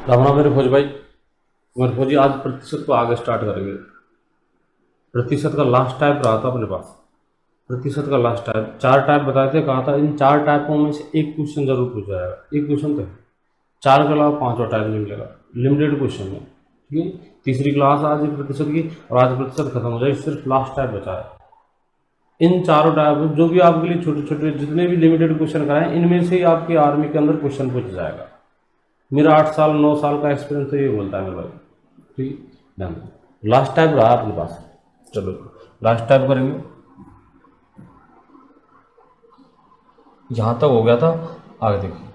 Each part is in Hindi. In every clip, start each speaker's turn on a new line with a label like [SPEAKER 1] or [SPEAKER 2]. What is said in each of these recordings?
[SPEAKER 1] राम राम मेरे फौज भाई। मेरे फौजी आज प्रतिशत को आगे स्टार्ट करेंगे। प्रतिशत का लास्ट टाइप रहा था अपने पास। प्रतिशत का लास्ट टाइप 4 टाइप बताए थे, कहा था इन 4 टाइपों में से एक क्वेश्चन जरूर पूछा जाएगा। एक क्वेश्चन तो है, 4 के अलावा 5वां टाइप नहीं मिलेगा। लिमिटेड क्वेश्चन है, ठीक है। तीसरी क्लास आज प्रतिशत की और आज प्रतिशत खत्म हो जाएगी, सिर्फ लास्ट टाइप बचा है। इन चारों टाइप जो भी आपके लिए छोटे छोटे जितने भी लिमिटेड क्वेश्चन कराएं, इनमें से ही आपकी आर्मी के अंदर क्वेश्चन पूछ जाएगा। मेरा 8 साल 9 साल का एक्सपीरियंस तो ये बोलता है मेरे भाई, ठीक है। लास्ट टाइप रहा अपने पास, चलो लास्ट टाइप करेंगे। जहां तक हो गया था आगे देखिए।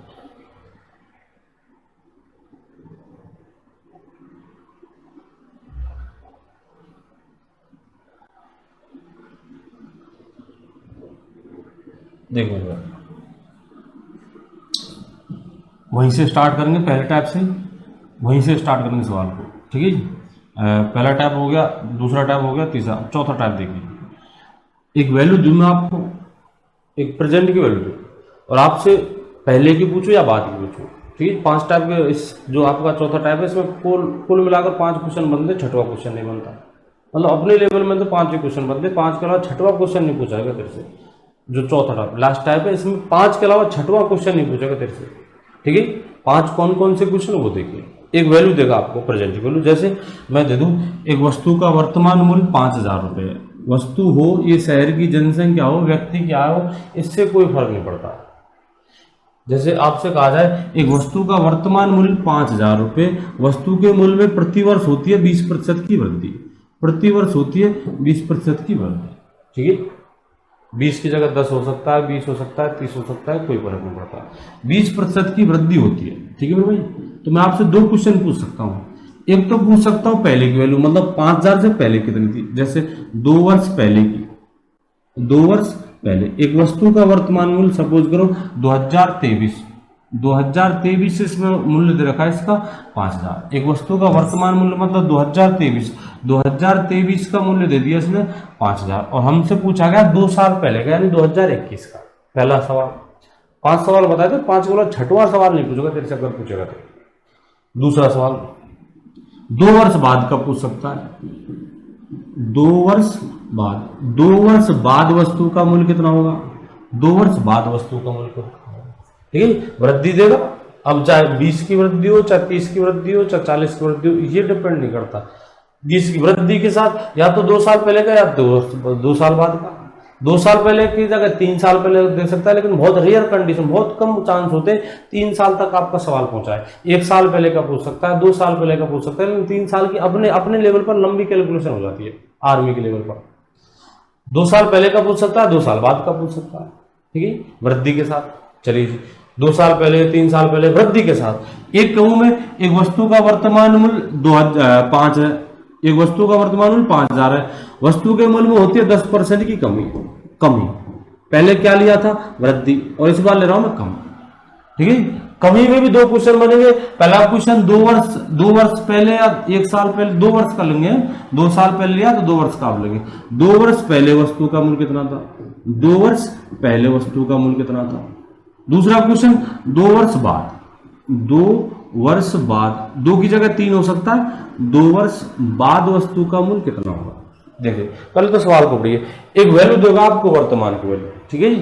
[SPEAKER 1] देखो मेरे भाई, वहीं से स्टार्ट करेंगे, पहले टाइप से वहीं से स्टार्ट करेंगे सवाल को, ठीक है जी। पहला टाइप हो गया, दूसरा टाइप हो गया, तीसरा चौथा टाइप देखिए। एक वैल्यू दूँ मैं आपको, एक प्रेजेंट की वैल्यू दूँ और आपसे पहले की पूछो या बाद की पूछो, ठीक है। 5 टाइप के इस जो आपका चौथा टाइप है, इसमें कुल मिलाकर 5 क्वेश्चन बनते, 6वां क्वेश्चन नहीं बनता। मतलब अपने लेवल में तो 5 ही क्वेश्चन बनते, 5 के अलावा 6वां क्वेश्चन नहीं पूछा गया तेरे से। जो चौथा टाइप लास्ट टाइप है, इसमें 5 के अलावा 6वां क्वेश्चन नहीं पूछेगा तेरे से, ठीक है। 5 कौन कौन से क्वेश्चन वो देखिए। एक वैल्यू देगा आपको, प्रेजेंट की वैल्यू। जैसे मैं दे दूं, एक वस्तु का वर्तमान मूल्य 5,000 रुपये है। वस्तु हो, ये शहर की जनसंख्या हो, व्यक्ति क्या हो, इससे कोई फर्क नहीं पड़ता। जैसे आपसे कहा जाए एक वस्तु का वर्तमान मूल्य 5,000 रुपये, वस्तु के मूल्य में प्रतिवर्ष होती है 20% की वृद्धि। प्रतिवर्ष होती है 20% की वृद्धि, ठीक है। 20 की जगह 10 हो सकता है, 20 हो सकता है, 30 हो सकता है, कोई फर्क नहीं पड़ता। 20% की वृद्धि होती है, ठीक है मेरे भाई। तो मैं आपसे 2 क्वेश्चन पूछ सकता हूँ। एक तो पूछ सकता हूँ पहले की वैल्यू, मतलब 5,000 से पहले कितनी थी। जैसे 2 वर्ष पहले की, 2 वर्ष पहले एक वस्तु का वर्तमान मूल्य सपोज करो 2023 इसमें मूल्य दे रखा है इसका 5,000। एक वस्तु का वर्तमान मूल्य मतलब 2023 का मूल्य दे दिया इसने 5,000, और हमसे पूछा गया 2 साल पहले का, यानी 2021 का। पहला सवाल 5 सवाल बताए थे, 5 के बाद 6वां सवाल नहीं पूछेगा तेरे से, अगर पूछेगा तो। दूसरा सवाल 2 वर्ष बाद का पूछ सकता है। 2 वर्ष बाद, 2 वर्ष बाद वस्तु का मूल्य कितना होगा। 2 वर्ष बाद वस्तु का मूल्य कितना होगा, ठीक है। वृद्धि देगा, अब चाहे 20 की वृद्धि हो, चाहे 30 की वृद्धि हो, चाहे 40 की वृद्धि हो, ये डिपेंड नहीं करता। 20 की वृद्धि के साथ या तो 2 साल पहले का या 2 साल बाद का। 2 साल पहले की जगह 3 साल पहले दे सकता है, लेकिन बहुत रेयर कंडीशन, बहुत कम चांस होते 3 साल तक आपका सवाल पहुंचा है। 1 साल पहले का पूछ सकता है, 2 साल पहले का पूछ सकता है, लेकिन 3 साल की अपने अपने लेवल पर लंबी कैलकुलेशन हो जाती है आर्मी के लेवल पर। 2 साल पहले का पूछ सकता है, 2 साल बाद का पूछ सकता है, ठीक है, वृद्धि के साथ। चलिए 2 साल पहले, 3 साल पहले, वृद्धि के साथ। एक कहूं मैं, एक वस्तु का वर्तमान मूल्य 5 है, एक वस्तु का वर्तमान मूल्य 5,000 है। वस्तु के मूल्य में होती है 10% की कमी। पहले क्या लिया था, वृद्धि, और इस बार ले रहा हूं मैं कमी, ठीक है। कमी में भी 2 क्वेश्चन बनेंगे। पहला क्वेश्चन 2 वर्ष पहले या 1 साल पहले, 2 वर्ष का लेंगे। 2 साल पहले लिया तो 2 वर्ष का आप लेंगे। 2 वर्ष पहले वस्तु का मूल्य कितना था, 2 वर्ष पहले वस्तु का मूल्य कितना था। दूसरा क्वेश्चन 2 वर्ष बाद, 2 वर्ष बाद, 2 की जगह 3 हो सकता है, 2 वर्ष बाद वस्तु का मूल्य कितना होगा। देखिए पहले तो सवाल को पढ़िए। एक वैल्यू देगा आपको, वर्तमान की वैल्यू, ठीक है जी।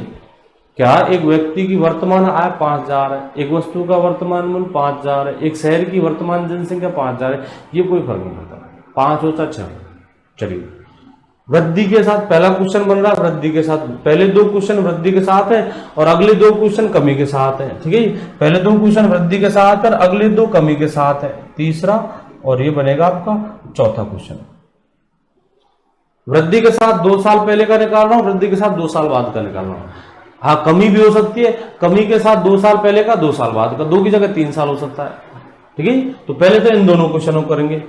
[SPEAKER 1] क्या एक व्यक्ति की वर्तमान आय 5,000 है, एक वस्तु का वर्तमान मूल्य 5,000 है, एक शहर की वर्तमान जनसंख्या 5,000 है, ये कोई फर्क नहीं पड़ता, 5 होता 6। चलिए वृद्धि के साथ पहला क्वेश्चन बन रहा है, वृद्धि के साथ। पहले 2 क्वेश्चन वृद्धि के साथ है और अगले 2 क्वेश्चन कमी के साथ है, ठीक है। पहले 2 क्वेश्चन वृद्धि के साथ है और अगले 2 कमी के साथ है, तीसरा, और ये बनेगा आपका चौथा क्वेश्चन। वृद्धि के साथ 2 साल पहले का निकाल रहा हूं, वृद्धि के साथ 2 साल बाद का निकाल रहा हूं। हाँ, कमी भी हो सकती है, कमी के साथ 2 साल पहले का, 2 साल बाद का, 2 की जगह 3 साल हो सकता है, ठीक है। तो पहले तो इन दोनों क्वेश्चनों को करेंगे।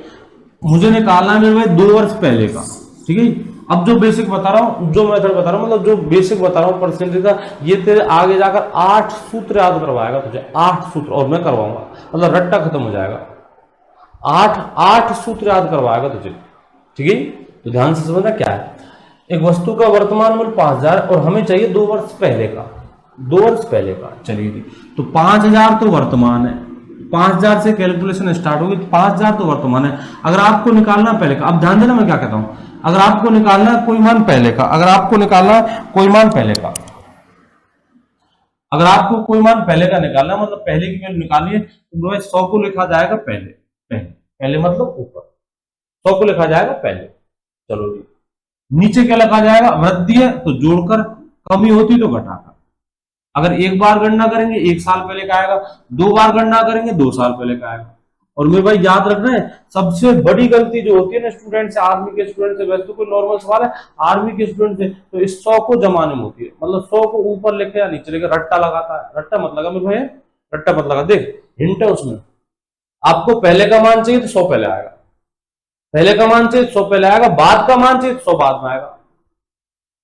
[SPEAKER 1] मुझे निकालना है मेरे भाई 2 वर्ष पहले का, ठीक है। अब जो बेसिक बता रहा हूं, जो मेथड बता रहा हूं, मतलब जो बेसिक बता रहा हूं परसेंटेज का, ये तेरे आगे जाकर 8 सूत्र याद करवाएगा तुझे, 8 सूत्र, और मैं करवाऊंगा, मतलब रट्टा खत्म हो जाएगा। 8 सूत्र याद करवाएगा तुझे, ठीक है। तो ध्यान से समझना क्या है। एक वस्तु का वर्तमान मूल्य 5,000 और हमें चाहिए 2 वर्ष पहले का, 2 वर्ष पहले का। चलिए तो 5,000 तो वर्तमान है, 5000 से कैलकुलेशन स्टार्ट होगी, तो 5000 तो वर्तमान है। अगर आपको निकालना है पहले का, अब ध्यान देना मैं क्या कहता हूं, अगर आपको निकालना है कोई मान पहले का, अगर आपको निकालना है कोई मान पहले का, अगर आपको कोई मान पहले का निकालना है, मतलब पहले की वैल्यू निकालनी है, तो 100 को लिखा जाएगा पहले, पहले पहले मतलब ऊपर, 100 को लिखा जाएगा पहले। चलो जी, नीचे क्या लिखा जाएगा, वृद्धि है तो जोड़कर, कमी होती तो घटाकर। अगर एक बार गणना करेंगे 1 साल पहले का आएगा, 2 बार गणना करेंगे 2 साल पहले का आएगा। और मेरे भाई याद रखना है, सबसे बड़ी गलती जो होती है ना स्टूडेंट से, आर्मी के स्टूडेंट से, वैसे तो कोई नॉर्मल सवाल है, आर्मी के स्टूडेंट से तो इस 100 को जमाने में होती है, मतलब 100 को ऊपर लेके या नीचे लेके रट्टा लगाता है। रट्टा मत लगा मेरे भाई, रट्टा मत लगा, देख हिंट है उसमें, आपको पहले का मान चाहिए तो 100 पहले आएगा, पहले का मान चाहिए 100 पहले आएगा, बाद का मान चाहिए तो 100 बाद में आएगा,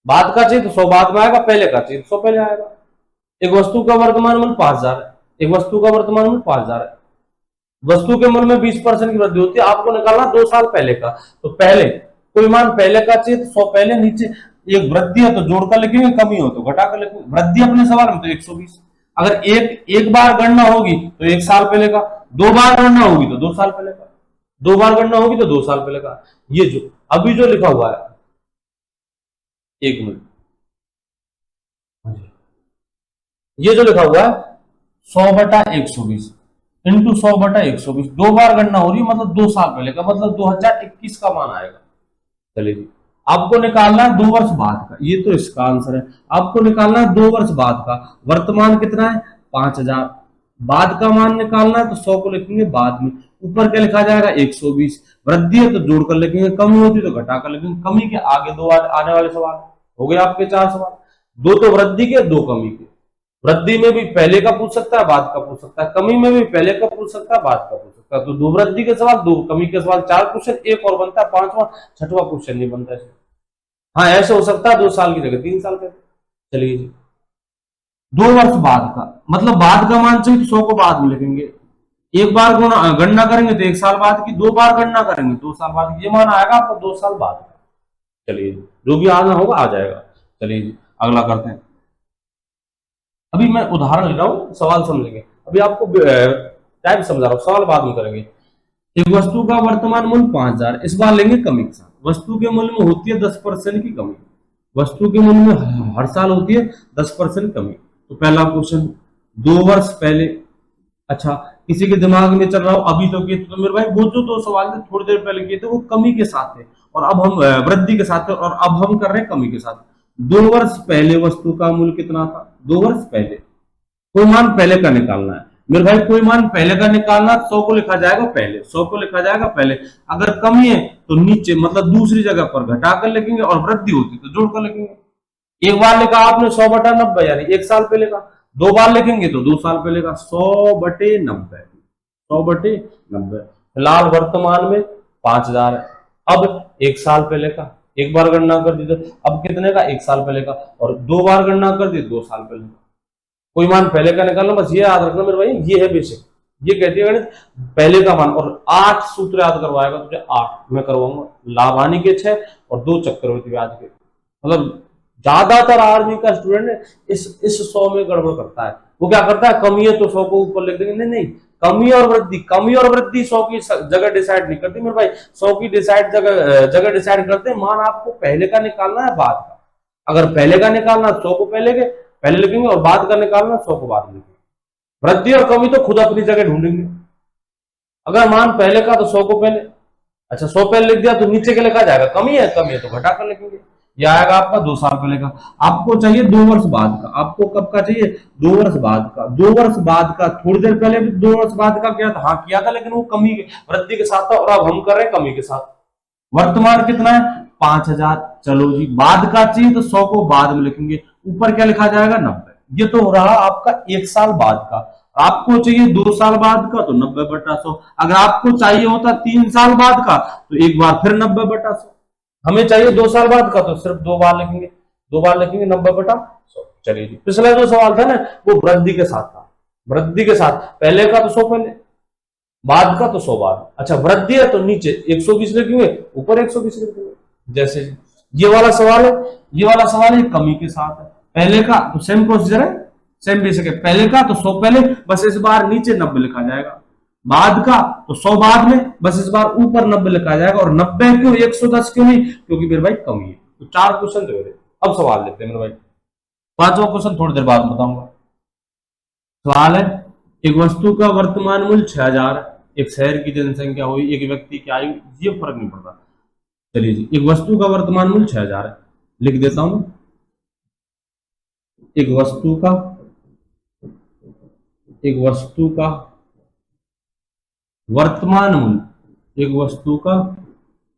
[SPEAKER 1] बाद का चाहिए तो 100 बाद में आएगा, पहले का चाहिए तो 100 पहले आएगा। एक वस्तु का वर्तमान मूल्य 5000 है, एक वस्तु का वर्तमान मूल्य 5000 है, वस्तु के मूल्य में 20% की वृद्धि होती है, आपको निकालना 2 साल पहले का, तो पहले कोई मान पहले का चाहिए तो 100 पहले, नीचे एक वृद्धि है तो जोड़कर लिखेंगे, कमी हो तो घटाकर लिखेंगे। वृद्धि अपने सवाल में तो 120, अगर एक बार गणना होगी तो 1 साल पहले का, 2 बार गणना होगी तो 2 साल पहले का, 2 बार गणना होगी तो 2 साल पहले का। ये जो अभी जो लिखा हुआ है, 1 मिनट, ये जो लिखा हुआ है 100/120 इंटू 100/120, 2 बार गणना हो रही है, मतलब 2 साल पहले का, मतलब 2021 का मान आएगा। चलिए जी, आपको निकालना है 2 वर्ष बाद का, ये तो इसका आंसर है। आपको निकालना है 2 वर्ष बाद का, वर्तमान कितना है 5000, बाद का मान निकालना है तो 100 को लिखेंगे बाद में, ऊपर क्या लिखा जाएगा 120, वृद्धि है तो जोड़कर लिखेंगे, कमी होती तो घटाकर लिखेंगे। कमी के आगे 2 आने वाले सवाल हो गए आपके 4 सवाल, 2 तो वृद्धि के, 2 कमी के। वृद्धि में भी पहले का पूछ सकता है, बाद का पूछ सकता है, कमी में भी पहले का पूछ सकता है, बाद का पूछ सकता है। तो 2 वृद्धि के सवाल, 2 कमी के सवाल, 4 क्वेश्चन, एक और बनता है 5वां, 6वां क्वेश्चन नहीं बनता है। हाँ ऐसे हो सकता है 2 साल की जगह 3 साल का। चलिए जी, 2 वर्ष बाद का, मतलब बाद का मान चाहिए तो 100 को बाद में लिखेंगे, एक बार गणना करेंगे तो 1 साल बाद की, 2 बार गणना करेंगे 2 साल बाद की, ये मान आएगा आपको 2 साल बाद का। चलिए जो भी आना होगा आ जाएगा। चलिए जी अगला करते हैं। अभी मैं उदाहरण ले रहा हूं, सवाल समझेंगे, अभी आपको टाइप समझा रहा हूं, सवाल बाद में करेंगे। एक वस्तु का वर्तमान मूल्य 5000, इस बार लेंगे कमी के साथ। वस्तु के मूल्य में होती है 10% की कमी, वस्तु के मूल्य में हर साल होती है 10% कमी। तो पहला क्वेश्चन 2 वर्ष पहले, अच्छा किसी के दिमाग में चल रहा हो अभी तो किए, तो मेरे भाई वो जो 2 सवाल थे थोड़ी देर पहले किए थे वो कमी के साथ थे, और अब हम वृद्धि के साथ है, और अब हम कर रहे हैं कमी के साथ। 2 वर्ष पहले वस्तु का मूल्य कितना था, 2 वर्ष पहले, कोई मान पहले का निकालना है मेरे भाई, कोई मान पहले का निकालना, 100 को लिखा जाएगा पहले, 100 को लिखा जाएगा पहले। अगर कमी है तो नीचे मतलब दूसरी जगह पर घटाकर लिखेंगे, और वृद्धि होती तो जोड़कर लिखेंगे। एक बार लिखा आपने 100/90 यानी 1 साल पहले का, 2 बार लिखेंगे तो 2 साल पहले का, 100/90, 100/90। फिलहाल वर्तमान में 5000 है, अब 1 साल पहले का, एक बार गणना कर दी तो अब कितने का 1 साल पहले का, और 2 बार गणना कर दी 2 साल पहले का। कोई मान पहले का निकालना, बस ये याद रखना मेरे भाई, ये है बेसिक, ये कहती है गणित पहले का मान। और 8 सूत्र याद करवाएगा तुझे, 8 मैं करवाऊंगा, लाभ हानि के 6 और 2 चक्रवृद्धि ब्याज के। मतलब ज्यादातर आर्मी का स्टूडेंट इस 100 में गड़बड़ करता है। वो क्या करता है, कमी है तो 100 को ऊपर लिख देंगे, नहीं नहीं, कमी और वृद्धि 100 की जगह डिसाइड नहीं करती मेरे भाई, 100 की जगह डिसाइड करते हैं मान आपको पहले का निकालना है बाद का। अगर पहले का निकालना 100 को पहले लिखेंगे, और बाद का निकालना 100 को बाद में लिखेंगे। वृद्धि और कमी तो खुद अपनी जगह ढूंढेंगे। अगर मान पहले का तो 100 को पहले, अच्छा 100 पहले लिख दिया तो नीचे क्या लिखा जाएगा, कमी है तो घटाकर लिखेंगे। यह आएगा आपका 2 साल पहले का। आपको चाहिए 2 वर्ष बाद का, आपको कब का चाहिए 2 वर्ष बाद का। 2 वर्ष बाद का, थोड़ी देर पहले भी 2 वर्ष बाद का क्या था, हाँ किया था, लेकिन वो कमी वृद्धि के साथ था, और अब हम कर रहे हैं कमी के साथ। वर्तमान कितना है 5000। चलो जी, बाद का चाहिए तो 100 को बाद में लिखेंगे, ऊपर क्या लिखा जाएगा 90। ये तो हो रहा आपका 1 साल बाद का। आपको चाहिए 2 साल बाद का तो 90/100। अगर आपको चाहिए होता 3 साल बाद का तो एक बार फिर 90/100। हमें चाहिए 2 साल बाद का तो सिर्फ 2 बार लिखेंगे, 2 बार लिखेंगे 90/100। चलिए जी, पिछला जो सवाल था ना वो वृद्धि के साथ था, वृद्धि के साथ पहले का तो 100 पहले, बाद का तो 100 बाद। अच्छा वृद्धि है तो नीचे 120 लिखेंगे, ऊपर 120 लिखेंगे। जैसे ये वाला सवाल है, ये वाला सवाल है कमी के साथ है, पहले का तो सेम प्रोसीजर है, सेम बेसिक है, पहले का तो 100 पहले, बस इस बार नीचे 90 लिखा जाएगा। बाद का तो 100 बाद में, बस इस बार ऊपर 90 लिखा जाएगा। और 90 क्यों, 110 क्यों नहीं, क्योंकि मेरे भाई कमी है। तो 4 क्वेश्चन तो मेरे। अब सवाल लेते हैं मेरे भाई, 5वां क्वेश्चन थोड़ी देर बाद बताऊंगा। सवाल है, एक वस्तु का वर्तमान मूल्य 6000 है, एक शहर की जनसंख्या हुई, एक व्यक्ति की आयु, ये फर्क नहीं पड़ता। चलिए जी, एक वस्तु का वर्तमान मूल्य 6000 है, लिख देता हूं। एक वस्तु का वर्तमान मूल्य, एक वस्तु का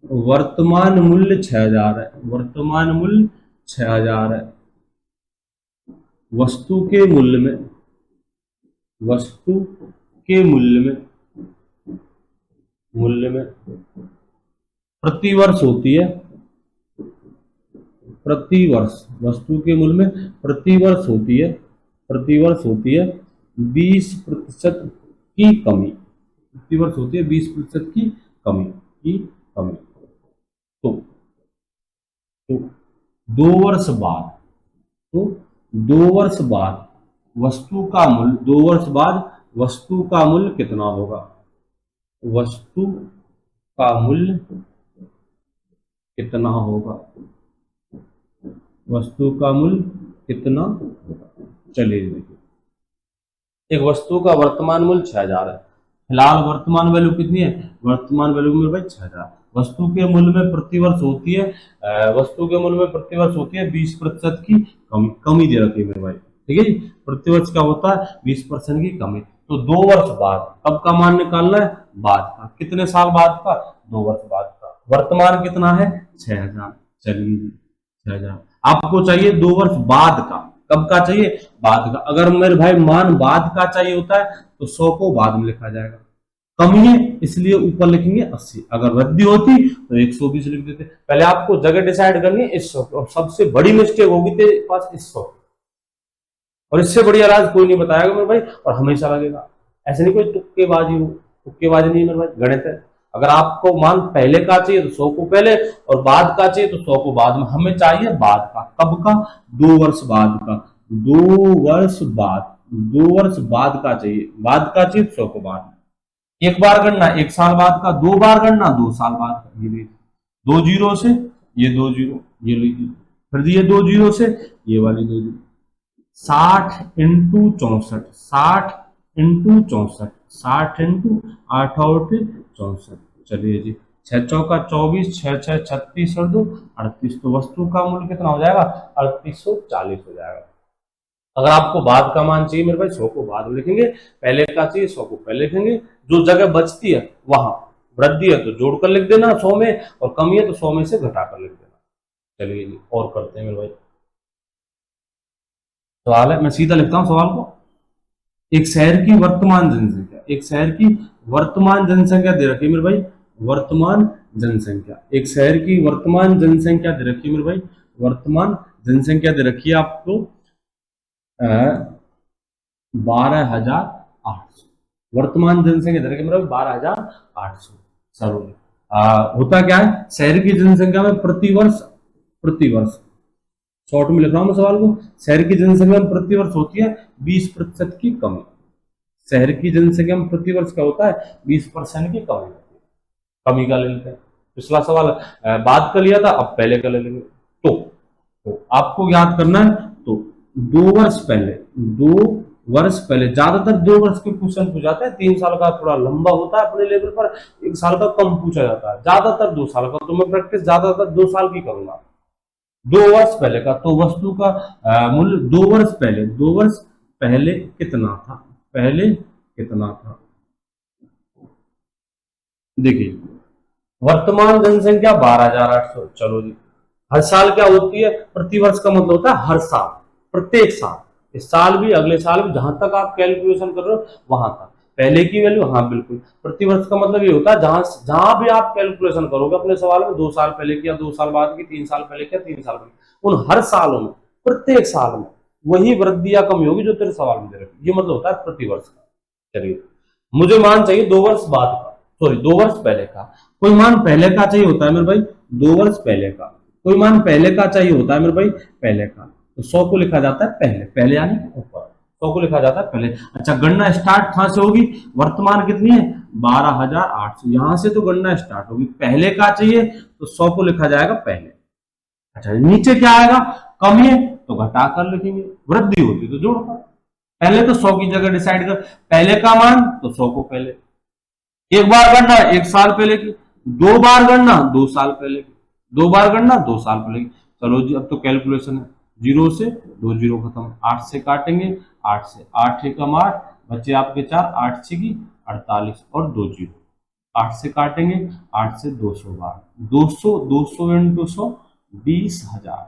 [SPEAKER 1] वर्तमान मूल्य 6000 है, वर्तमान मूल्य 6000 है। वस्तु के मूल्य में, वस्तु के मूल्य में प्रतिवर्ष होती है, प्रतिवर्ष, वस्तु के मूल्य में प्रतिवर्ष होती है, प्रतिवर्ष होती है 20% की कमी, प्रतिवर्ष होती है 20% की कमी। तो 2 वर्ष बाद, तो 2 वर्ष बाद वस्तु का मूल्य, 2 वर्ष बाद वस्तु का मूल्य कितना होगा, वस्तु का मूल्य कितना होगा, वस्तु का मूल्य कितना होगा। चलिए देखिए, एक वस्तु का वर्तमान मूल्य 6000 है, फिलहाल वर्तमान वैल्यू कितनी है, वर्तमान वैल्यू में भाई 6000। वस्तु के मूल्य में प्रतिवर्ष होती है, वस्तु के मूल्य में प्रतिवर्ष होती है 20% की कमी दे रखी है मेरे भाई, ठीक है जी। प्रतिवर्ष क्या होता है, 20% की कमी। तो 2 वर्ष बाद, कब का मान निकालना है, बाद का। कितने साल बाद का, 2 वर्ष बाद का। वर्तमान कितना है, 6000। चलिए जी, 6000 आपको चाहिए 2 वर्ष बाद का। कब का चाहिए, बाद का। अगर मेरे भाई मान बाद का चाहिए होता है तो 100 को बाद में लिखा जाएगा, कमी है इसलिए ऊपर लिखेंगे 80। अगर वृद्धि होती तो 120 लिख देते। पहले आपको जगह डिसाइड करनी है 100 की, और सबसे बड़ी मिस्टेक होगी तेरे पास 100, और इससे बड़ी राज कोई नहीं बताएगा मेरे भाई, और हमेशा लगेगा। ऐसे नहीं कोई तुक्केबाजी हो, तुक्केबाजी नहीं मेरे भाई, गणित है। अगर आपको मान पहले का चाहिए तो 100 को पहले, और बाद का चाहिए तो 100 को बाद में। हमें चाहिए बाद का। कब का, 2 वर्ष बाद का। 2 वर्ष बाद, 2 वर्ष बाद का चाहिए, बाद का चाहिए 100 को बाद में। एक बार गणना 1 साल बाद का, 2 बार गणना 2 साल बाद का। ये लीजिए 2 जीरो से ये 2 जीरो, ये लीजिए फिर ये 2 जीरो से ये वाली 2 जीरो। 60 इंटू 64, 60 इंटू 64, 60 इंटू 8 और 64। चलिए जी, 6 चौका 24, 6 6 36 और 2 38। तो वस्तु का मूल्य कितना हो जाएगा, 3840 हो जाएगा। अगर आपको बाद का मान चाहिए मेरे भाई, 100 को बाद में लिखेंगे, पहले का चाहिए 100 को पहले लिखेंगे। जो जगह बचती है वहां वृद्धि है तो जोड़कर लिख देना 100 में, और कमी है तो 100 में से घटाकर लिख देना। चलिए जी, और करते हैं मेरे भाई। सवाल है, मैं सीधा लिखता हूं सवाल को। एक शहर की वर्तमान जनसंख्या, एक शहर की वर्तमान जनसंख्या दे रखी है मेरे भाई, वर्तमान जनसंख्या। एक शहर की वर्तमान जनसंख्या दे रखी है मेरे भाई, वर्तमान जनसंख्या दे रखी है आपको 12,800। वर्तमान जनसंख्या दे रखी है मेरे भाई 12,800। सर होता क्या है, शहर की जनसंख्या में प्रतिवर्ष, प्रतिवर्ष शॉर्ट में लिख रहा हूं मैं सवाल को, शहर की जनसंख्या में प्रतिवर्ष होती है 20% की कमी। शहर की जनसंख्या में प्रतिवर्ष क्या होता है, 20% की कमी होती है। कमी का ले लेते हैं। पिछला सवाल बाद का लिया था, अब पहले का ले लेंगे। तो आपको याद करना है, तो 2 वर्ष पहले, 2 वर्ष पहले, ज्यादातर 2 वर्ष के क्वेश्चन पूछा जाता है। 3 साल का थोड़ा लंबा होता है अपने लेवल पर, 1 साल का कम पूछा जाता है, ज्यादातर 2 साल का। तो मैं प्रैक्टिस ज्यादातर 2 साल की करूंगा। 2 वर्ष पहले का, तो वस्तु का मूल्य 2 वर्ष पहले, 2 वर्ष पहले कितना था, पहले कितना था। देखिए वर्तमान जनसंख्या 12,800। चलो जी, हर साल क्या होती है, प्रतिवर्ष का मतलब होता है हर साल, प्रत्येक साल। इस साल भी, अगले साल भी, जहां तक आप कैलकुलेशन कर रहे हो वहां तक। पहले की वैल्यू, हाँ बिल्कुल। प्रतिवर्ष का मतलब ये होता है जहां भी आप कैलकुलेशन करोगे अपने सवाल में, 2 साल पहले किया, 2 साल बाद की, 3 साल पहले किया, 3 साल पहले, उन हर सालों में, प्रत्येक साल में वही वृद्धि या कमी होगी जो तेरे सवाल में दे रखी। ये मतलब होता है प्रतिवर्ष का। चलिए, मुझे मान चाहिए 2 वर्ष बाद का, सॉरी 2 वर्ष पहले का। कोई मान पहले का चाहिए होता है मेरे भाई, 2 वर्ष पहले का। कोई मान पहले का चाहिए होता है मेरे भाई, पहले का। तो 100 को लिखा जाता है पहले, पहले यानी ऊपर। 100 को लिखा जाता है पहले। अच्छा, गणना स्टार्ट कहां से होगी? वर्तमान कितनी है? 12,800। यहां से तो गणना स्टार्ट होगी। पहले का चाहिए तो 100 को लिखा जाएगा पहले। अच्छा, नीचे क्या आएगा? कमी है तो घटा कर लिखेंगे, वृद्धि होती तो जोड़कर। पहले तो 100 की जगह डिसाइड कर, पहले का मान तो 100 को पहले। एक बार गणना 1 साल पहले की, 2 बार गणना 2 साल पहले की, 2 बार गणना 2 साल पहले की। चलो जी, अब तो कैलकुलेशन है। 0 से 2 जीरो खत्म, 8 से काटेंगे, 8 से 8 एकम 8, बच्चे आपके 4, 8 6 की 48 और 2 जीरो। 8 से काटेंगे, 8 से 200 बार, 200 200 इंटू 100 20,000।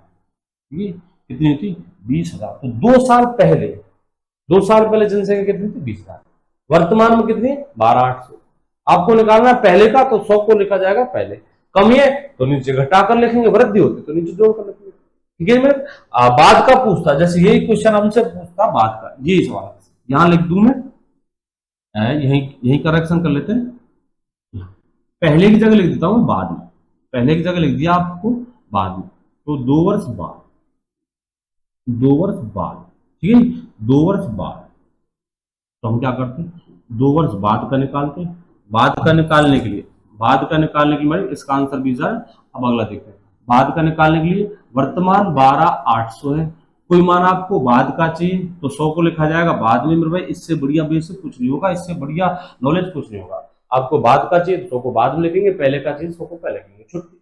[SPEAKER 1] ये कितनी होती? 20,000। तो 2 साल पहले, 2 साल पहले जनसंख्या कितनी थी? 20,000। वर्तमान में कितनी? 12,800। आपको निकालना है पहले का, तो 100 को लिखा जाएगा पहले। कमी है तो नीचे घटाकर लिखेंगे, वृद्धि होती तो नीचे जोड़कर लिखेंगे। ठीक है। मैं बाद का पूछता, जैसे यही क्वेश्चन हमसे पूछता बाद का, यही सवाल यहां लिख दूं मैं, यही यही करेक्शन कर लेते हैं। पहले की जगह लिख देता हूं बाद में, पहले की जगह लिख दिया आपको बाद में। तो 2 वर्ष बाद, 2 वर्ष बाद, ठीक है, 2 वर्ष बाद। तो हम क्या करते हैं? 2 वर्ष बाद का निकालते हैं। बाद का निकालने के लिए, बाद का निकालने के लिए इसका आंसर 20,000। अब अगला देखते हैं। बाद का निकालने के लिए वर्तमान 12,800 है, कोई मान आपको बाद का चाहिए तो 100 को लिखा जाएगा बाद में। मेरे भाई इससे बढ़िया बेसिक कुछ नहीं होगा, इससे बढ़िया नॉलेज कुछ नहीं होगा। आपको बाद का चाहिए तो 100 को बाद में लिखेंगे, पहले का चाहिए 100 को पहले लिखेंगे। छुट्टी।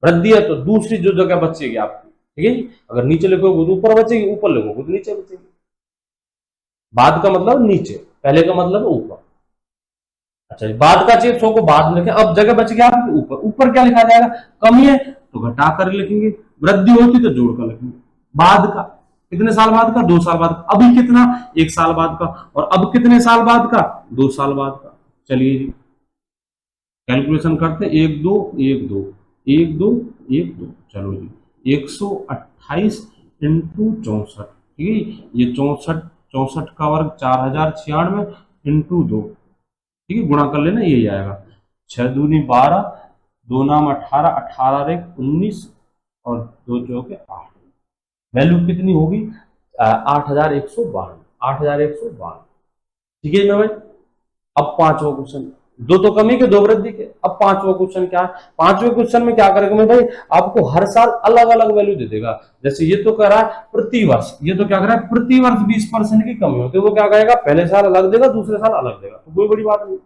[SPEAKER 1] वृद्धि है तो दूसरी जो जगह बचेगी आपकी, ठीक है। अगर नीचे लिखोगे तो ऊपर बचेगी, ऊपर लिखोगे तो नीचे बचेगी। बाद का मतलब नीचे, पहले का मतलब ऊपर। अच्छा, बाद का चाहिए 100 को बाद में लिखें। अब जगह बच गया आपके ऊपर, ऊपर क्या लिखा जाएगा? कमी है तो घटा कर लिखेंगे, वृद्धि होती तो जोड़कर लिखेंगे। बाद का कितने साल बाद का? 2 साल बाद का। अभी कितना? 1 साल बाद का। और अब कितने साल बाद का? 2 साल बाद का। चलिए जी, कैलकुलेशन करते हैं। 1 2 1 2 1 2 1 2, चलो जी, 128 इंटू 64, ठीक है। ये 64 का वर्ग 4096 इंटू 2, ठीक है, गुणा कर लेना, यही आएगा। 6 दूनी 12, 2 नाम 18, 18 रे 19 और 2 चौके 8। वैल्यू कितनी होगी? 8,152, 8,152। ठीक है ना भाई। अब पांचवा क्वेश्चन, 2 तो कमी के 2 वृद्धि के। अब पांचवा क्वेश्चन क्या है? पांचवें क्वेश्चन में क्या करेगा मैं भाई? आपको हर साल अलग अलग वैल्यू दे देगा। जैसे ये तो कह रहा है प्रति वर्ष, ये तो क्या कर रहा है? प्रति वर्ष 20% की कमी होती है। वो क्या कहेगा? पहले साल अलग देगा, दूसरे साल अलग देगा, तो कोई बड़ी बात नहीं।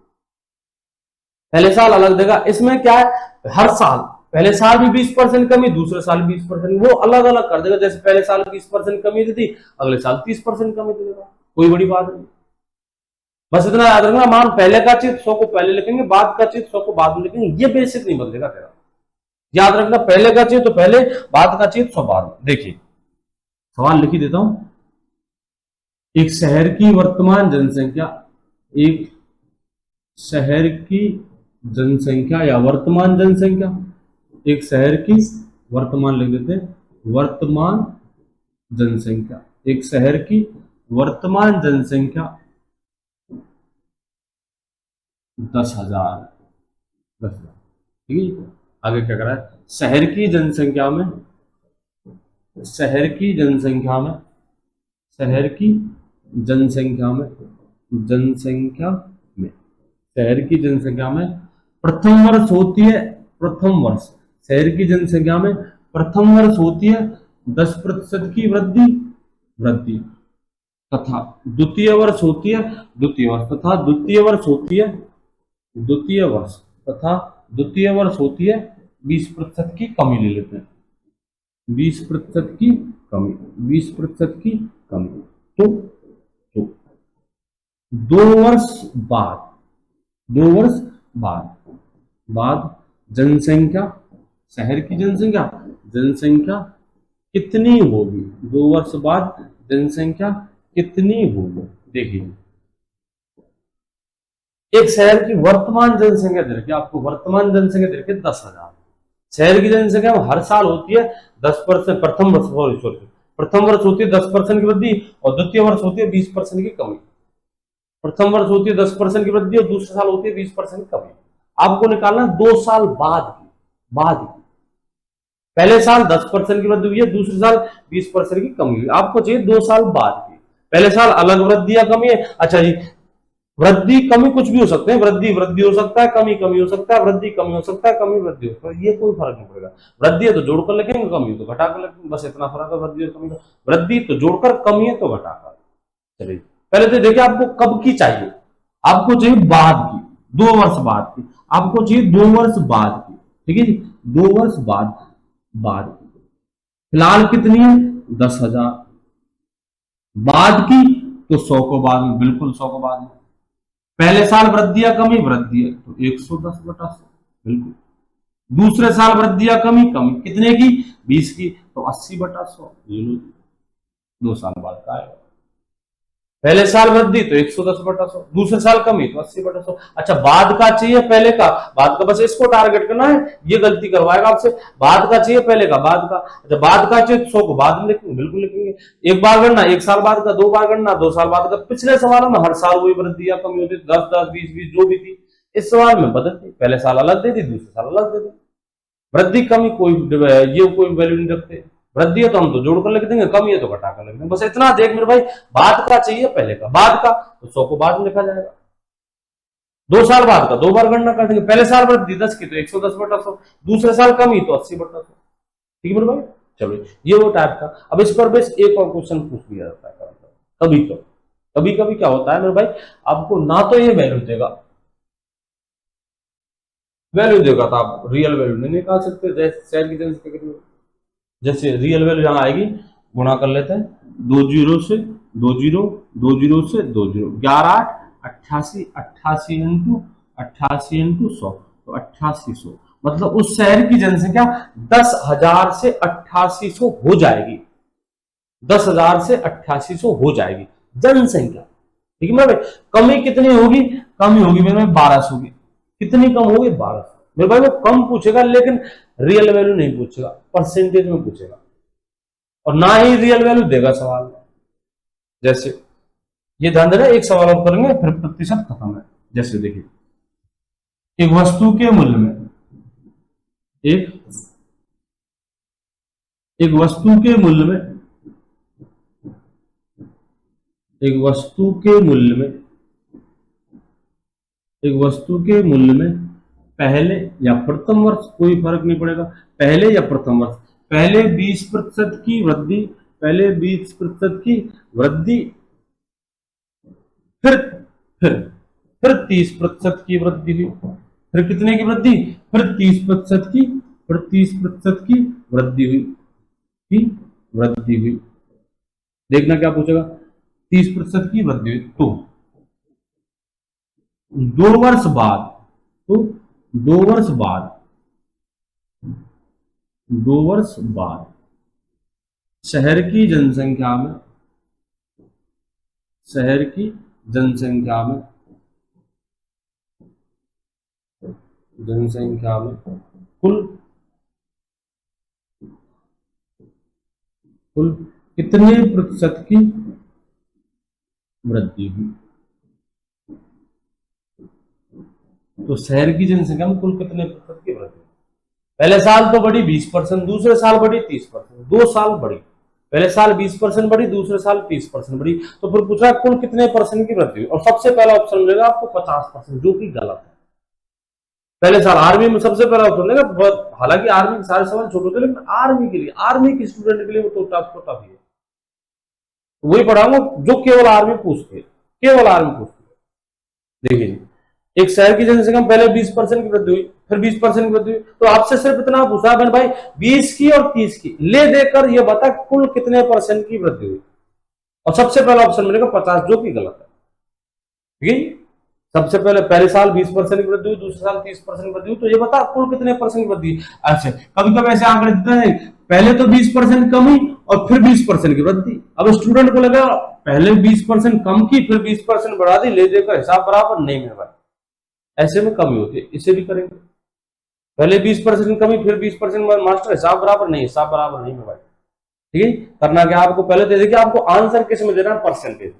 [SPEAKER 1] पहले साल अलग देगा। इसमें क्या है? हर साल, पहले साल भी 20% कमी, दूसरे साल 20%, वो अलग अलग कर देगा। जैसे पहले साल 20% कमी दी थी, अगले साल 30% कमी दे देगा, कोई बड़ी बात नहीं। बस इतना याद रखना, मान पहले का चीज 100 को पहले लिखेंगे, बाद का चीज 100 को बाद में लिखेंगे। ये बेसिक नहीं बदलेगा तेरा, याद रखना। पहले का चीज तो पहले, बाद का चीज 100 बाद में। देखिए सवाल लिख ही देता हूं। एक शहर की वर्तमान जनसंख्या, एक शहर की जनसंख्या या वर्तमान जनसंख्या, एक शहर की वर्तमान लिख देते हैं, वर्तमान जनसंख्या, एक शहर की वर्तमान जनसंख्या 10,000, 10,000, ठीक है। आगे क्या करा है? शहर की जनसंख्या में, शहर की जनसंख्या में, शहर की जनसंख्या में, जनसंख्या में, शहर की जनसंख्या में प्रथम वर्ष होती है, प्रथम वर्ष, शहर की जनसंख्या में प्रथम वर्ष होती है 10% की वृद्धि, वृद्धि, तथा द्वितीय वर्ष होती है, द्वितीय वर्ष, तथा द्वितीय वर्ष होती है, द्वितीय वर्ष, तथा द्वितीय वर्ष होती है 20% की कमी ले लेते हैं, 20% की कमी, 20% की कमी। तो 2 वर्ष बाद, 2 वर्ष बाद जनसंख्या, शहर की जनसंख्या, जनसंख्या कितनी होगी? 2 वर्ष बाद जनसंख्या कितनी होगी? देखिए, एक शहर की वर्तमान जनसंख्या दे रखी है आपको, वर्तमान जनसंख्या दे रखी है 10,000। शहर की जनसंख्या हर साल होती है 10%, प्रथम वर्ष, सॉरी, प्रथम वर्ष होती है 10% की वृद्धि और द्वितीय वर्ष होती है 20% की कमी। प्रथम वर्ष होती है 10% की वृद्धि और दूसरे साल होती है 20% की कमी। आपको निकालना 2 साल बाद की, बाद की। पहले साल 10% की वृद्धि हुई है, दूसरे साल 20% की कमी हुई। आपको चाहिए 2 साल बाद की। पहले साल अलग वृद्धि या कमी है। अच्छा जी, वृद्धि कमी कुछ भी हो सकते हैं, वृद्धि वृद्धि हो सकता है, कमी कमी हो सकता है, वृद्धि कमी हो सकता है, कमी वृद्धि हो सकता है, ये कोई फर्क नहीं पड़ेगा। वृद्धि है तो जोड़कर लिखेंगे, कमी है तो घटाकर लिखेंगे, बस इतना फर्क है वृद्धि और कमी का। वृद्धि तो जोड़कर, कमी है तो घटाकर। चलिए पहले तो देखिए आपको कब की चाहिए, आपको चाहिए बाद की, 2 वर्ष बाद की, आपको चाहिए 2 वर्ष बाद की, ठीक है जी, 2 वर्ष बाद बाद की। फिलहाल कितनी है, 10,000, बाद की तो 100 को बाद में, बिल्कुल 100 को बाद में। पहले साल वृद्धि या कमी, वृद्धि है तो 110/100, बिल्कुल। दूसरे साल वृद्धि या कमी, कमी कितने की, 20 की, तो 80/100, ये लो, 2 साल बाद का आएगा। पहले साल वृद्धि तो 110/100, दूसरे साल कमी तो 80/100। अच्छा बाद का चाहिए पहले का, बाद का, बस इसको टारगेट करना है, ये गलती करवाएगा आपसे। बाद का चाहिए पहले का, बाद का। अच्छा बाद का चाहिए 100 को बाद में लिखेंगे, बिल्कुल लिखेंगे। एक बार गणना 1 साल बाद का, 2 बार गणना 2 साल बाद का। पिछले सवालों में हर साल वही वृद्धि या कमी होती, 10 10 20 20 जो भी थी। इस सवाल में बदलती, पहले साल अलग दे दी, दूसरे साल अलग दे दी। वृद्धि कमी कोई ये कोई वैल्यू नहीं रखते। वृद्धि है तो हम तो जोड़कर लिख देंगे, कमी है तो घटाकर लिख देंगे, बस इतना देख मेरे भाई। बाद का चाहिए पहले का, बाद का तो 100 को बाद में लिखा जाएगा। 2 साल बाद का 2 बार गणना कर देंगे। पहले साल वृद्धि 10 की तो 110/100, दूसरे साल कमी तो 80/100, ठीक है मेरे भाई। चलो ये वो टाइप का। अब इस पर बेस एक और क्वेश्चन पूछ लिया जाता है कभी, तो कभी कभी क्या होता है मेरे भाई, आपको ना तो ये वैल्यू देगा, तो आप रियल वैल्यू नहीं निकाल सकते, शहर की जनसंख्या, जैसे रियल वैल्यू यहां आएगी, गुणा कर लेते हैं, 2 0 से 2 0, 2 0 से 2 0, 11 8 88, 88 इंटू 88 इंटू 100, तो 8800। मतलब उस शहर की जनसंख्या 10,000 से 8800 हो जाएगी, 10,000 से 8800 हो जाएगी जनसंख्या, ठीक है मेरे भाई। कमी कितनी होगी, कमी होगी मेरे भाई 1200 की। कितनी कम होगी, 1200। मेरे भाई वो कम पूछेगा लेकिन रियल वैल्यू नहीं पूछेगा, परसेंटेज में पूछेगा, और ना ही रियल वैल्यू देगा सवाल में। जैसे ये ध्यान देना, एक सवाल और करेंगे फिर प्रतिशत खत्म है। जैसे देखिए, एक वस्तु के मूल्य में, एक वस्तु के मूल्य में, एक वस्तु के मूल्य में, एक वस्तु के मूल्य में पहले या प्रथम वर्ष, कोई फर्क नहीं पड़ेगा, पहले या प्रथम वर्ष, पहले 20% की वृद्धि, पहले 20% की वृद्धि, फिर 30% की वृद्धि हुई, फिर कितने की वृद्धि, फिर 30% की, फिर 30% की वृद्धि हुई, देखना क्या पूछेगा, 30% की वृद्धि हुई, तो 2 वर्ष बाद, तो 2 वर्ष बाद, 2 वर्ष बाद शहर की जनसंख्या में, शहर की जनसंख्या में, जनसंख्या में कुल कितने प्रतिशत की वृद्धि हुई। तो शहर की जनसंख्या में कुल कितने प्रतिशत की वृद्धि, पहले साल तो बढ़ी 20%, दूसरे साल बढ़ी 30%, 2 साल बढ़ी, पहले साल 20% बढ़ी, दूसरे साल 30% बढ़ी, तो फिर पूछा कुल कितने परसेंट की वृद्धि हुई, और सबसे पहला ऑप्शन मिलेगा आपको 50%, जो कि गलत है। पहले साल आर्मी में सबसे पहला ऑप्शन मिलेगा, हालांकि आर्मी के सारे सवाल छोटे होते हैं, लेकिन आर्मी के लिए, आर्मी के स्टूडेंट के लिए वो तो टफ ही है। वही पढ़ाऊंगा जो केवल आर्मी पूछते, केवल आर्मी पूछते। देखिए, एक शहर की जनसंख्या में पहले 20% की वृद्धि हुई, फिर 20% की वृद्धि हुई, तो आपसे सिर्फ इतना पूछा मैंने भाई, 20 की और 30 की ले देकर ये बता कुल कितने परसेंट की वृद्धि हुई, और सबसे पहला ऑप्शन मिलेगा 50, जो कि गलत है, ठीक है। सबसे पहले साल 20% की वृद्धि हुई, दूसरे साल 30% की वृद्धि हुई, तो ये बता कुल कितने परसेंट की वृद्धि। अच्छा, कभी कभी ऐसे आंकड़े देते हैं, पहले तो 20% कमी और फिर 20% की वृद्धि। अब स्टूडेंट को लगा पहले 20% कम की, फिर 20% बढ़ा दी, ले देकर हिसाब बराबर नहीं मिल रहा, ऐसे में कमी होती है। इसे भी करेंगे, पहले 20% कमी, फिर 20% मास्टर, हिसाब बराबर नहीं, हिसाब बराबर नहीं में भाई, ठीक है। करना क्या, आपको पहले तो देखिए आपको आंसर किस में देना है, परसेंटेज।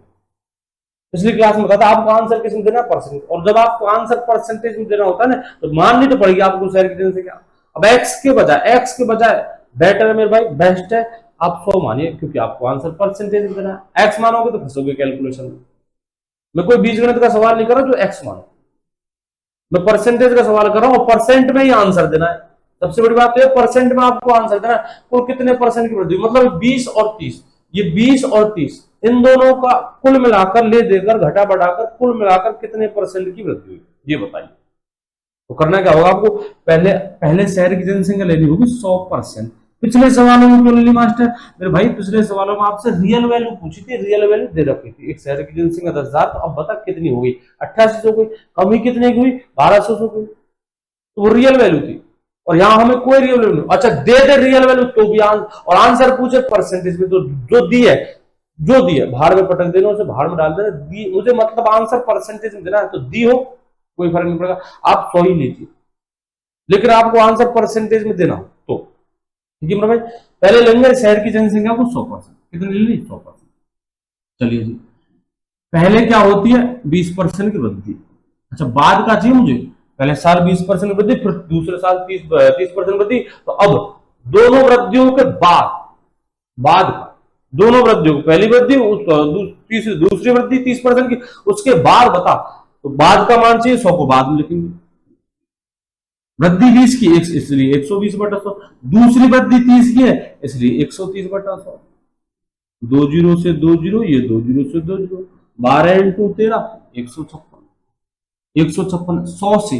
[SPEAKER 1] पिछली क्लास में बताया आपको आंसर किस में देना है, परसेंटेज। और जब आपको आंसर परसेंटेज में देना होता है ना, तो माननी तो पड़ेगी आपको शहर की जनसंख्या। अब एक्स के बजाय बेटर है मेरे भाई, बेस्ट है आप 100 मानिए, क्योंकि आपको आंसर परसेंटेज में देना है। एक्स मानोगे तो फंसोगे कैलकुलेशन में। मैं कोई बीजगणित का सवाल नहीं कर रहा जो एक्स मानो, मैं परसेंटेज का सवाल कर रहा हूं, और परसेंट में ही आंसर देना है। सबसे बड़ी बात तो है परसेंट में आपको आंसर देना है। कुल कितने परसेंट की वृद्धि, मतलब 20 और 30, ये 20 और 30 इन दोनों का कुल मिलाकर, ले देकर घटा बढ़ाकर कुल मिलाकर कितने परसेंट की वृद्धि हुई, ये बताइए। तो करना क्या होगा आपको, पहले पहले शहर की जनसंख्या लेनी होगी 100%। पिछले सवालों में क्यों नहीं मास्टर, मेरे भाई पिछले सवालों में आपसे रियल वैल्यू पूछी थी, रियल वैल्यू दे रखी थी। एक शहर की जनसंख्या 10,000, तो अब बता कितनी हो गई, 8800 हो गई। कमी कितने की हुई, 1200 हो गई। तो वो रियल वैल्यू थी, और यहां हमें कोई रियल वैल्यू नहीं। अच्छा दे दे रियल वैल्यू तो भी और आंसर पूछे परसेंटेज में, तो जो दी है, जो दी है भाड़ में पटक देना, उसे भाड़ में डाल देना। दी मुझे मतलब आंसर परसेंटेज में देना है, तो दी हो कोई फर्क नहीं पड़ेगा, आप 100 ही लीजिए, लेकिन आपको आंसर परसेंटेज में देना हो तो ठीक है। भाई पहले लेंगे शहर की जनसंख्या को 100%, कितनी ले ली, 100%। चलिए जी, पहले क्या होती है 20% की वृद्धि। अच्छा बाद का चाहिए मुझे, पहले साल 20% की वृद्धि, फिर दूसरे साल 30% वृद्धि। तो अब दोनों वृद्धियों के बाद, बाद का दोनों वृद्धियों, पहली वृद्धि दूसरी वृद्धि 30% की, उसके बाद बता, तो बाद का मान चाहिए 100 को बाद में लिखेंगे। वृद्धि 20 की, इसलिए 120/100। दूसरी वृद्धि 30 की है, इसलिए 130/100। 2 जीरो से 2 जीरो, ये 2 जीरो से 2 जीरो, 12 इंटू 13, 156। 156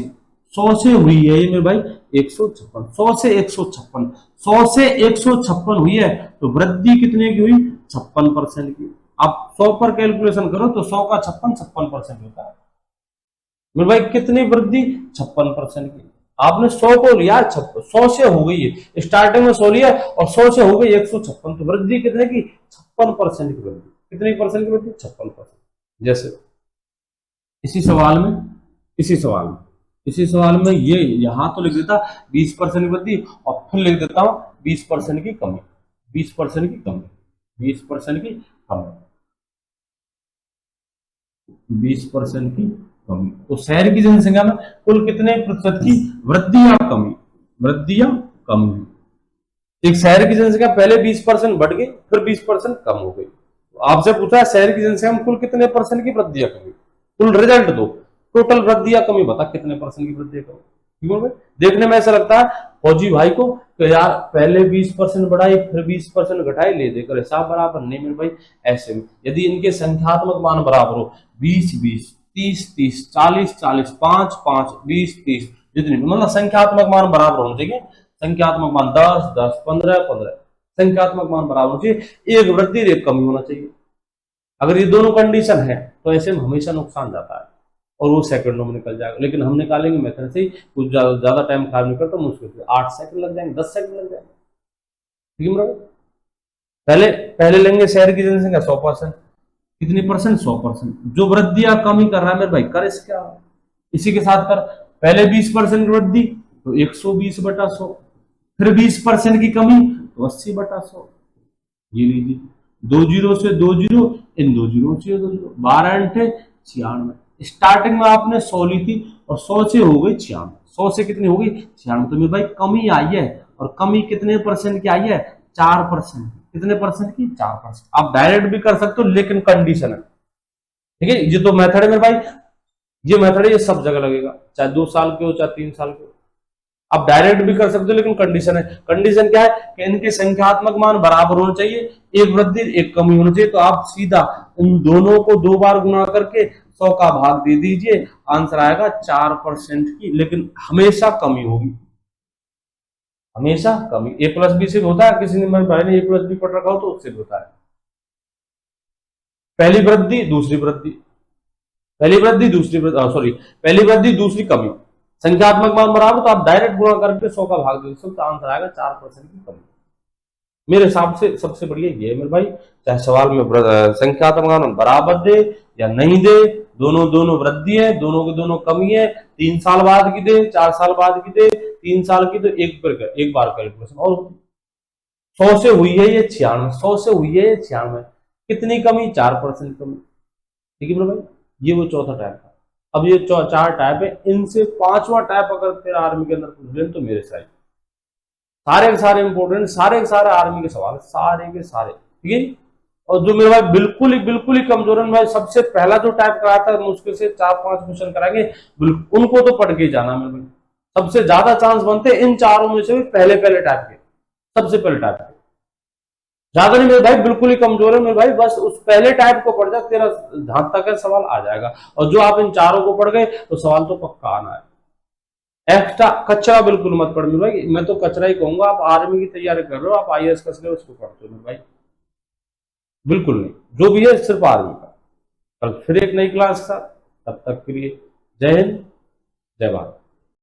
[SPEAKER 1] 100 से हुई है ये मेरे भाई 156, 100 से 156, 100 से 156 हुई है, तो वृद्धि कितने की हुई, 56% की। आप 100 पर कैलकुलेशन करो तो 100 का 56% होता है मेरे भाई। कितनी वृद्धि, 56% की। आपने 100 को लिया, 100 से हो गई है, स्टार्टिंग में 100 लिया और 100 से हो गई 156, तो वृद्धि कितने की, 56% की वृद्धि। कितने परसेंट की वृद्धि, 56%। जैसे इसी सवाल में, इसी सवाल में, इसी सवाल में ये यहां तो लिख देता 20% की वृद्धि, और फिर लिख देता हूं 20% की कमी, 20% की कमी, 20% की कमी, 20% की कमी। तो शहर की जनसंख्या में कुल कितने प्रतिशत की वृद्धि या कमी, वृद्धि या कमी। एक शहर की जनसंख्या पहले 20% बढ़ गई, फिर 20% कम हो गई। तो आपसे पूछा है शहर की जनसंख्या में कुल कितने परसेंट की वृद्धि या कमी, कुल रिजल्ट दो, टोटल वृद्धि या कमी बता, कितने परसेंट की वृद्धि या कमी। देखने में ऐसा लगता है फौजी भाई को कि यार पहले 20% बढ़ाई फिर 20% घटाई, ले देकर हिसाब बराबर नहीं मेरे भाई। ऐसे में यदि इनके संख्यात्मक मान बराबर हो, 20-20, 30-30, 40-40, 5-5, 20-30, जितनी मतलब संख्यात्मक मान बराबर होने चाहिए। संख्यात्मक मान 10-10, 15-15, संख्यात्मक मान बराबर होना चाहिए, एक वृद्धि एक कमी होना चाहिए। अगर ये दोनों कंडीशन है तो ऐसे में हमेशा नुकसान जाता है और वो सेकंडों में निकल जाएगा। लेकिन हम निकालेंगे मेथड से ही, कुछ ज्यादा टाइम खराब नहीं करता, मुश्किल से 8 सेकंड लग जाएंगे, 10 सेकंड लग जाएंगे। ठीक है, पहले पहले लेंगे शहर की जनसंख्या 100%, कितनी परसेंट, 100%। जो वृद्धि या कमी कर रहा है मेरे भाई कर इस क्या, इसी के साथ कर। पहले 20% की वृद्धि तो 120/100, फिर 20% की कमी तो 80/100। ये लीजिए 2 जीरो से 2 जीरो, इन 2 जीरो से 2 जीरो, 12 × 96। स्टार्टिंग में आपने 100 ली थी और 100 से हो गई 96, 100 से कितनी हो गई 96। तो मेरे भाई कमी आई है, और कमी कितने परसेंट की आई है, 4%। कितने परसेंट की, 4%। आप डायरेक्ट भी कर सकते हो लेकिन कंडीशन है, ठीक है। ये तो मेथड है मेरे भाई, ये मेथड है, ये सब जगह लगेगा, चाहे 2 साल के हो चाहे 3 साल के हो। आप डायरेक्ट भी कर सकते हो लेकिन कंडीशन है। कंडीशन क्या है कि इनके संख्यात्मक मान बराबर होने चाहिए, एक वृद्धि एक कमी होनी चाहिए। तो आप सीधा इन दोनों को 2 बार गुणा करके 100 का भाग दे दीजिए, आंसर आएगा 4% की। लेकिन हमेशा कमी होगी, हमेशा कमी। a+b से होता है, किसी ने मेरे भाई ने a+b पढ़ रखा हो तो उससे भी होता है। पहली वृद्धि दूसरी वृद्धि, पहली वृद्धि दूसरी सॉरी, पहली वृद्धि दूसरी कमी, संख्यात्मक मान बराबर, तो आप डायरेक्ट गुणा करके 100 का भाग दे सकते हो, तो आंसर आएगा 4% की कमी। मेरे हिसाब से सबसे बढ़िया ये है मेरे भाई, चाहे सवाल में संख्यात्मक मान बराबर दे या नहीं दे, दोनों दोनों वृद्धि है, दोनों के दोनों कमी है, 3 साल बाद की दे, 4 साल बाद की दे, 3 साल की, तो एक बार कैलकुलेशन। और 100 से हुई है ये 96, 100 से हुई है ये 96, कितनी कमी, 4% कमी। ठीक है मेरे भाई, ये वो चौथा टाइप था। अब ये 4 टाइप है, इनसे 5वां टाइप अगर फिर आर्मी के अंदर पूछ लें तो मेरे साइड सारे के सारे इंपोर्टेंट, सारे के सारे आर्मी के सवाल, सारे के सारे, ठीक है। और जो मेरे भाई बिल्कुल ही कमजोर है भाई, सबसे पहला जो टाइप कराया था मुश्किल से 4-5 क्वेश्चन कराएंगे, उनको तो पढ़ के ही जाना मेरे भाई। सबसे ज्यादा चांस बनते हैं इन चारों में से भी पहले टाइप के, सबसे पहले टाइप के, ज्यादा नहीं मेरे भाई, बिल्कुल ही कमजोर है मेरे भाई, बस उस पहले टाइप को पढ़ जा, तेरा जहां तक है सवाल आ जाएगा। और जो आप इन चारों को पढ़ गए तो सवाल तो पक्का आना है। एक्स्ट्रा कचरा बिल्कुल मत पढ़ मेरे भाई, मैं तो कचरा ही कहूंगा। आप आर्मी की तैयारी कर रहे हो, आप IAS का सिलेबस को पढ़ते हो मेरे भाई, बिल्कुल नहीं, जो भी है सिर्फ आर्मी का। कल फिर एक नई क्लास के साथ, तब तक के लिए जय हिंद, जय भारत।